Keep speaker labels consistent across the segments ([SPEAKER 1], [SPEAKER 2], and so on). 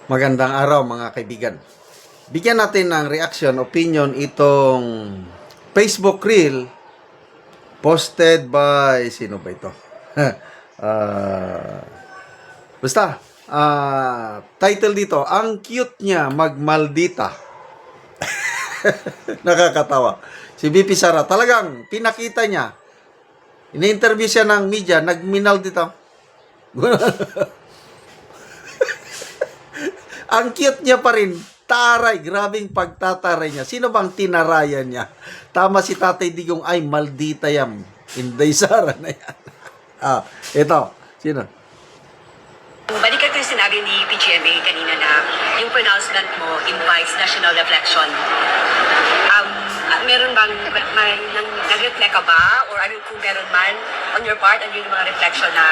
[SPEAKER 1] Magandang araw mga kaibigan. Bigyan natin ng reaction, opinion itong Facebook Reel posted by, sino ba ito? Ah, basta, title dito, ang cute niya magmaldita. Nakakatawa. Si BP Sara, talagang pinakita niya. Ini-interview siya ng media, nagminal dito. Ang cute niya pa rin. Taray, grabing pagtataray niya. Sino bang tinarayan niya? Tama si Tatay Digong, ay maldita yan. Inday Sara na yan. Ito. Sino?
[SPEAKER 2] Balikan ko yung sinabi ni PGMA kanina na yung pronouncement mo invites national reflection. Meron bang may nag-reflect ka ba? Or ano kung meron man on your part, ano yung mga reflection na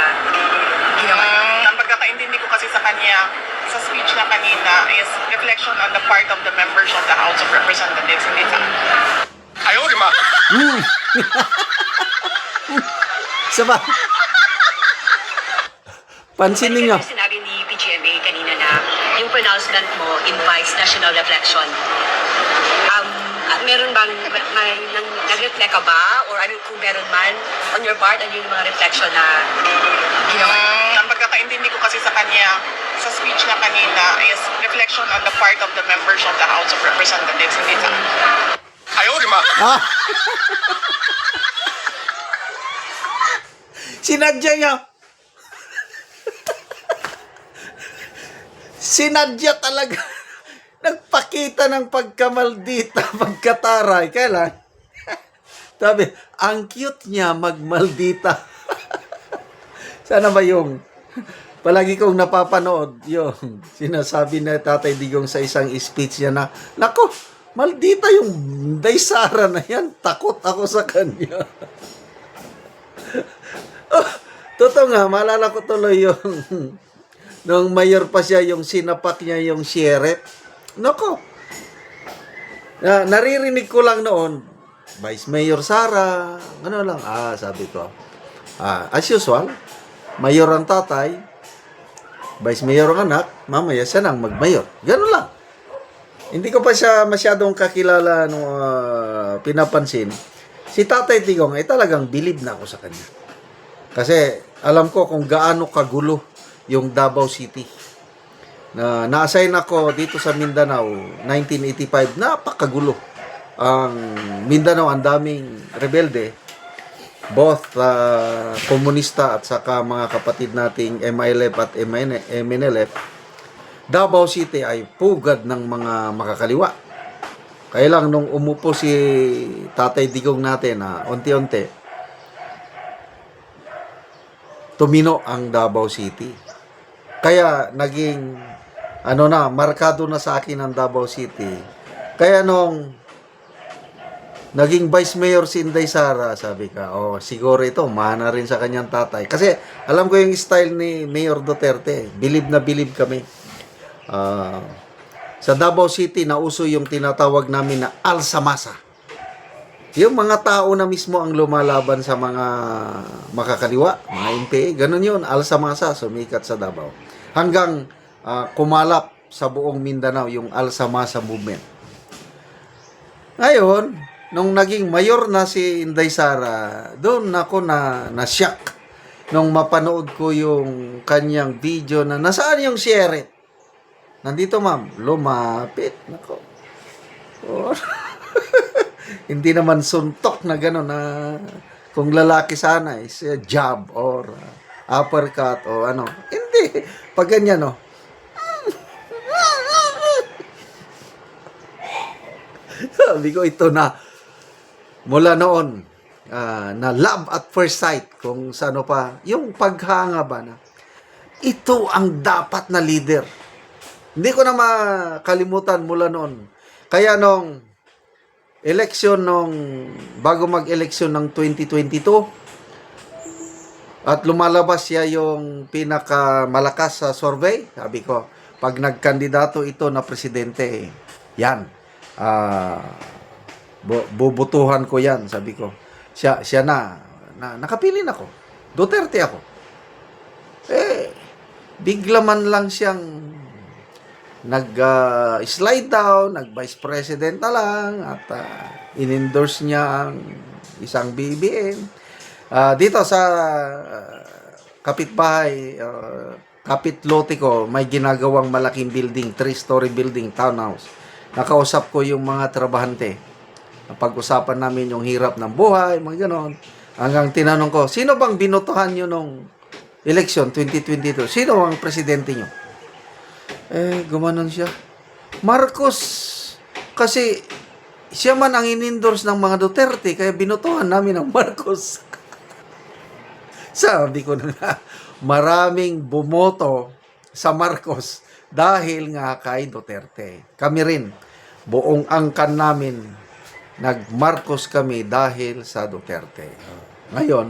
[SPEAKER 2] ginawa?
[SPEAKER 3] Ang pagkakaintindi ko kasi sa kanya, sa speech na kanina, is reflection on the part of the members of the House of Representatives. Hindi sa... Ayaw, di ba?
[SPEAKER 1] Saba. Pansinin niyo.
[SPEAKER 2] Balikan ko yung sinabi ni PGMA kanina na yung pronouncement mo invites national reflection. Meron bang may nag-reflect ka ba? Or ano kung meron man on your part, ano yung mga reflection na ginawa?
[SPEAKER 3] Ang pagkakaintindi ko kasi sa kanya, sa speech na kanina, is reflection on the part of the members of the House of Representatives. Hindi sa... Ayaw, di ba?
[SPEAKER 1] Sinadya niya. Sinadya talaga. Nagpakita ng pagkamaldita, pagkataray. Kailan? Sabi, ang cute niya magmaldita. Sana ba yung palagi kong napapanood yung sinasabi na Tatay Digong sa isang speech niya na, nako, maldita yung Day Sara na yan. Takot ako sa kanya. Totoo nga, maalala ko tuloy yung nung mayor pa siya, yung sinapak niya yung sheriff. Nako, naririnig ko lang noon, Vice Mayor Sara, ano lang, sabi ko, as usual, mayor ang tatay, Vice Mayor ang anak, mamaya siya nang mag-mayor. Ganun lang. Hindi ko pa siya masyadong kakilala nung pinapansin. Si Tatay Digong ay talagang believe na ako sa kanya. Kasi alam ko kung gaano kagulo yung Davao City. Na-assign ako dito sa Mindanao 1985, napakagulo ang Mindanao, ang daming rebelde, both komunista at saka mga kapatid nating MILF at MNLF. Davao City ay pugad ng mga makakaliwa. Kaya lang nung umupo si Tatay Digong natin na unti-unti tumino ang Davao City. Kaya naging markado na sa akin ang Davao City. Kaya nung naging Vice Mayor si Inday Sara, sabi ka, siguro ito, mahana rin sa kanyang tatay. Kasi alam ko yung style ni Mayor Duterte. Bilib na bilib kami. Sa Davao City, nauso yung tinatawag namin na alsamasa. Yung mga tao na mismo ang lumalaban sa mga makakaliwa, mga MPA, ganun yun, alsamasa, sumikat sa Davao. Hanggang kumalap sa buong Mindanao yung alsamasa movement. Ngayon, nung naging mayor na si Inday Sara, doon ako na-shock nung mapanood ko yung kanyang video na nasaan yung sheriff. Nandito ma'am, lumapit. Nako. Hindi naman suntok na gano'n na kung lalaki sana is jab or uppercut o ano. Hindi. Pag ganyan, no. Sabi ko ito na mula noon na love at first sight kung sano pa yung paghanga ba na ito ang dapat na leader. Hindi ko na makalimutan mula noon. Kaya nung election bago mag-eleksyon ng 2022 at lumalabas siya yung pinakamalakas sa survey, sabi ko, pag nagkandidato ito na presidente, yan, bubutuhan ko yan, sabi ko. Siya nakapili na ako. Duterte ako. Bigla man lang siyang slide down, nag-vice president na lang at in-endorse niya ang isang BBM. Dito sa kapitbahay, kapitlote ko, may ginagawang malaking building, 3-story building, townhouse. Nakausap ko yung mga trabahante. Pag-usapan namin yung hirap ng buhay, mga ganon. Hanggang tinanong ko, sino bang binotohan nyo nung election 2022? Sino ang presidente nyo? Gumanon siya. Marcos. Kasi siya man ang in-endorse ng mga Duterte, kaya binotohan namin ang Marcos. Sabi ko na nga, maraming bumoto sa Marcos dahil nga kay Duterte. Kami rin, buong angkan namin, nag-Marcos kami dahil sa Duterte. Ngayon,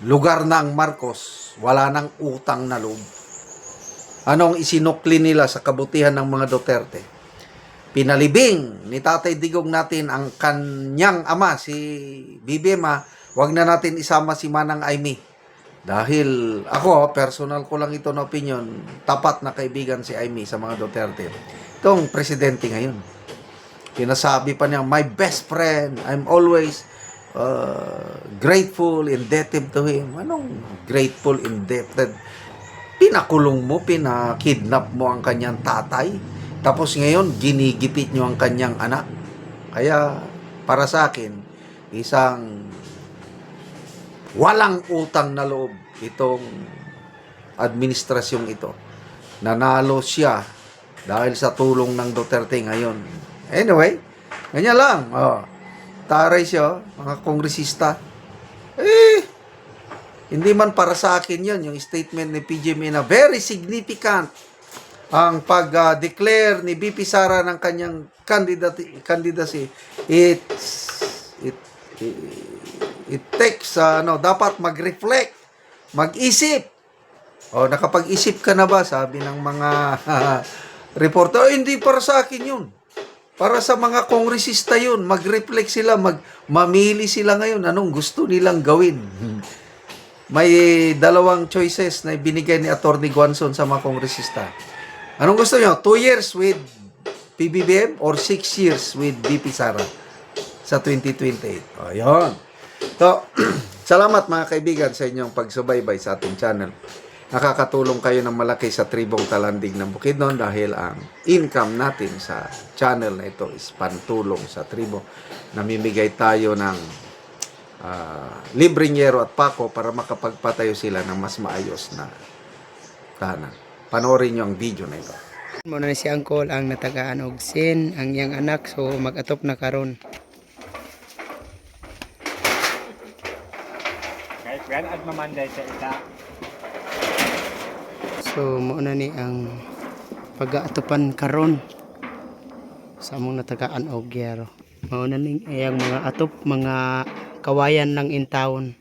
[SPEAKER 1] lugar na ang Marcos, wala nang utang na loob. Anong isinukli nila sa kabutihan ng mga Duterte? Pinalibing ni Tatay Digong natin ang kanyang ama, si BBM, wag na natin isama si Manang Aimee. Dahil ako, personal ko lang ito na opinion, tapat na kaibigan si Aimee sa mga Duterte. Itong presidente ngayon. Pinasabi pa niya, my best friend, I'm always grateful, indebted to him. Anong grateful, indebted? Pinakulong mo, pinakidnap mo ang kanyang tatay. Tapos ngayon, ginigipit nyo ang kanyang anak. Kaya, para sa akin, isang walang utang na loob itong administrasyong ito. Nanalo siya dahil sa tulong ng Duterte ngayon. Anyway, ganyan lang. Taray siya, mga kongresista. Hindi man para sa akin yan, yung statement ni PGMA na very significant ang pag-declare ni BP Sara ng kanyang candidacy. It takes, dapat mag-reflect, mag-isip. Nakapag-isip ka na ba? Sabi ng mga reporter, hindi para sa akin yun. Para sa mga kongresista yun, mag-reflect sila, mamili sila ngayon, anong gusto nilang gawin. May dalawang choices na binigay ni Atty. Guanzon sa mga kongresista. Anong gusto nyo? 2 years with PBBM or 6 years with BP Sara sa 2028? Ayun. So, salamat mga kaibigan sa inyong pagsubaybay sa ating channel. Nakakatulong kayo ng malaki sa tribong Talandig ng Bukidnon dahil ang income natin sa channel na ito is pantulong sa tribo. Namimigay tayo ng libreng yero at pako para makapagpatayo sila ng mas maayos na tahanan. Panoorin nyo ang video na ito.
[SPEAKER 4] Muna ni si Angkol ang natagaan og sin ang iyang anak, so mag-atop na karon.
[SPEAKER 5] Kahit gan at mamanday sa ita.
[SPEAKER 4] So muna ni ang pag-aatopan karon sa among natagaan og gyero. Mauna ni iyang mga atop, mga kawayan ng intawon.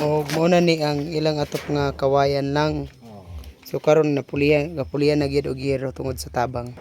[SPEAKER 4] O muna ni ang ilang atop nga kawayan lang. So karon napulian na gyud og yero tungod sa tabang.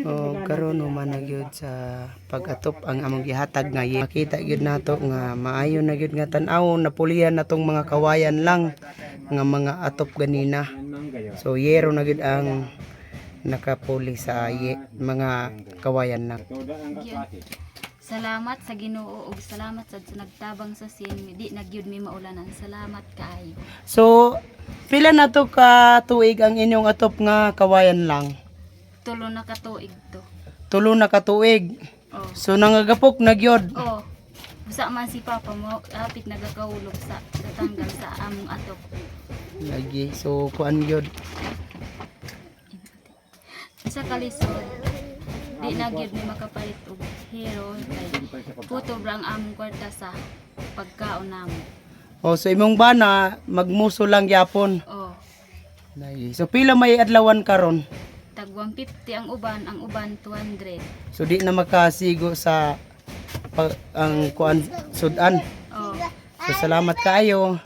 [SPEAKER 4] O karon human na gyud sa pag-atop ang among gihatag nga makita gyud nato nga maayo na gyud nga tan-awon, napulian na tong mga kawayan lang nga mga atop ganina. So yero na gyud ang nakapuli sa mga kawayan na.
[SPEAKER 6] Salamat sa Ginoo ug salamat sa nagtabang sa sin, di nagyud mi maulanan. Salamat kaayo.
[SPEAKER 4] So pila na to ka tuig ang inyong atop nga kawayan lang?
[SPEAKER 6] Tulo na ka tuig to.
[SPEAKER 4] Tulo na ka tuig.
[SPEAKER 6] Oh.
[SPEAKER 4] So nangagapok na gyud.
[SPEAKER 6] Oh. Usa man si Papa mo apit nagakahulog sa tanggal sa among atop.
[SPEAKER 4] Lagi. So kuan gyud.
[SPEAKER 6] Sa kalisod, di nagyud mi makapalit og hero kay puto bra ang among kwarta sa pagkaon namo.
[SPEAKER 4] O so imong bana magmuso lang gyapon.
[SPEAKER 6] Oh,
[SPEAKER 4] So pila may adlawan karon?
[SPEAKER 6] tag 150 ang uban 200.
[SPEAKER 4] So di na makasigo sa ang kuan sudan.
[SPEAKER 6] Oh.
[SPEAKER 4] So salamat kaayo.